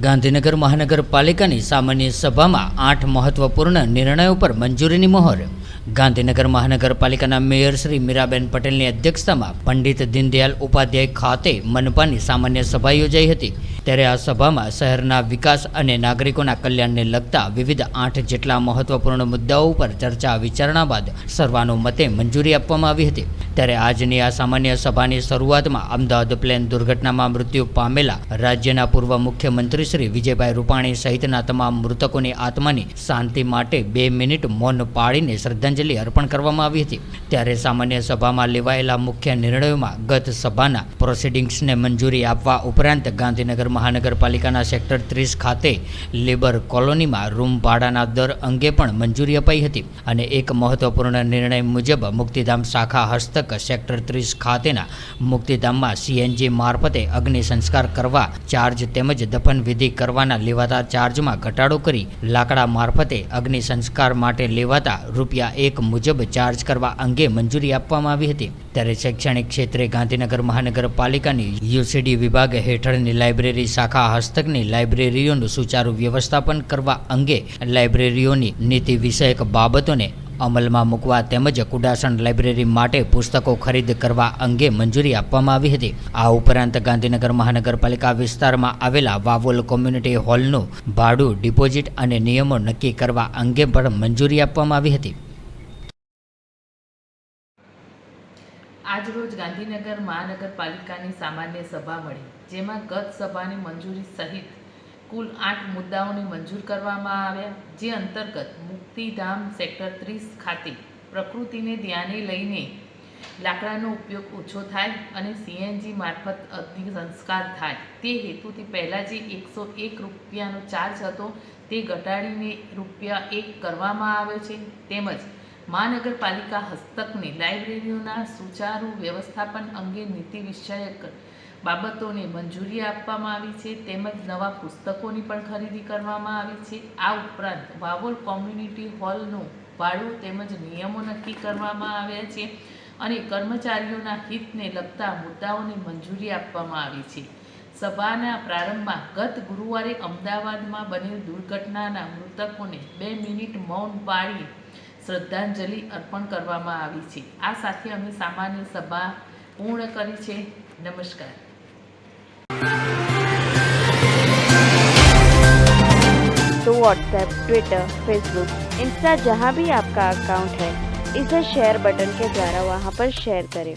ગાંધીનગર મહાનગરપાલિકાની સામાન્ય સભામાં 8 મહત્વપૂર્ણ નિર્ણયો પર મંજૂરીની મહોર. ગાંધીનગર મહાનગરપાલિકાના મેયર શ્રી મીરાબેન પટેલની અધ્યક્ષતામાં પંડિત દીનદયાલ ઉપાધ્યાય ખાતે મનપાની સામાન્ય સભા યોજાઈ હતી. ત્યારે આ સભામાં શહેરના વિકાસ અને નાગરિકોના કલ્યાણને લગતા વિવિધ 8 જેટલા મહત્વપૂર્ણ મુદ્દાઓ પર ચર્ચા વિચારણા બાદ સર્વાનુમતે મંજૂરી આપવામાં આવી હતી. ત્યારે આજની આ સામાન્ય સભાની શરૂઆતમાં અમદાવાદ પ્લેન દુર્ઘટનામાં મૃત્યુ પામેલા રાજ્યના પૂર્વ મુખ્યમંત્રી શ્રી વિજયભાઈ રૂપાણી સહિતના તમામ મૃતકોની આત્માની શાંતિ માટે 2 મિનિટ મૌન પાળીને શ્રદ્ધાંજલિ અર્પણ કરવામાં આવી હતી. ત્યારે સામાન્ય સભામાં લેવાયેલા મુખ્ય નિર્ણયોમાં ગત સભાના પ્રોસિડિંગ્સને મંજૂરી આપવા ઉપરાંત ગાંધીનગર મહાનગરપાલિકાના સેક્ટર 30 ખાતે લેબર કોલોનીમાં રૂમ ભાડાના દર અંગે પણ મંજૂરી અપાઈ હતી. અને એક મહત્વપૂર્ણ નિર્ણય મુજબ મુક્તિધામ શાખા હસ્તક સેક્ટર 30 ખાતેના મુક્તિધામમાં સીએનજી મારફતે અગ્નિ સંસ્કાર કરવા ચાર્જ તેમજ દફન વિધિ કરવાના લેવાતા ચાર્જમાં ઘટાડો કરી લાકડા મારફતે અગ્નિ સંસ્કાર માટે લેવાતા ₹1 મુજબ ચાર્જ કરવા અંગે મંજૂરી આપવામાં આવી હતી. ત્યારે શૈક્ષણિક ક્ષેત્રે ગાંધીનગર મહાનગરપાલિકાની યુસીડી વિભાગ હેઠળની લાઇબ્રેરી શાખા હસ્તકની લાઇબ્રેરીઓનું સુચારુ વ્યવસ્થાપન કરવા અંગે લાઇબ્રેરીઓની નીતિ વિષયક બાબતોને અમલમાં મૂકવા તેમજ કુડાસણ લાઇબ્રેરી માટે પુસ્તકો ખરીદ કરવા અંગે મંજૂરી આપવામાં આવી હતી. આ ઉપરાંત ગાંધીનગર મહાનગરપાલિકા વિસ્તારમાં આવેલા વાવોલ કોમ્યુનિટી હોલનું ભાડું, ડિપોઝિટ અને નિયમો નક્કી કરવા અંગે પણ મંજૂરી આપવામાં આવી હતી. આજરોજ ગાંધીનગર મહાનગરપાલિકાની સામાન્ય સભા મળી, જેમાં ગત સભાની મંજૂરી સહિત કુલ 8 મુદ્દાઓને મંજૂર કરવામાં આવ્યા. જે અંતર્ગત મુક્તિધામ સેક્ટર 30 ખાતે પ્રકૃતિને ધ્યાને લઈને લાકડાનો ઉપયોગ ઓછો થાય અને સીએનજી મારફત અગ્નિ સંસ્કાર થાય તે હેતુથી પહેલાં જે ₹101નો ચાર્જ હતો તે ઘટાડીને ₹1 કરવામાં આવ્યો છે. તેમજ મહાનગરપાલિકા હસ્તકની લાઇબ્રેરીઓના સુચારુ વ્યવસ્થાપન અંગે નીતિ વિષયક બાબતોને મંજૂરી આપવામાં આવી છે. તેમજ નવા પુસ્તકોની પણ ખરીદી કરવામાં આવી છે. આ ઉપરાંત વાવોલ કોમ્યુનિટી હોલનું ભાડું તેમજ નિયમો નક્કી કરવામાં આવ્યા છે અને કર્મચારીઓના હિતને લગતા મુદ્દાઓને મંજૂરી આપવામાં આવી છે. સભાના પ્રારંભમાં ગત ગુરુવારે અમદાવાદમાં બનેલ દુર્ઘટનાના મૃતકોને 2 મિનિટ મૌન પાળી શ્રદ્ધાંજલિ અર્પણ કરવામાં આવી છે. આ સાથે અમે સામાન્ય સભા પૂર્ણ કરી છે. નમસ્કાર. तो व्हाट्सएप, ट्विटर, फेसबुक, इंस्टा जहाँ भी आपका अकाउंट है, इसे शेयर बटन के द्वारा वहाँ पर शेयर करें.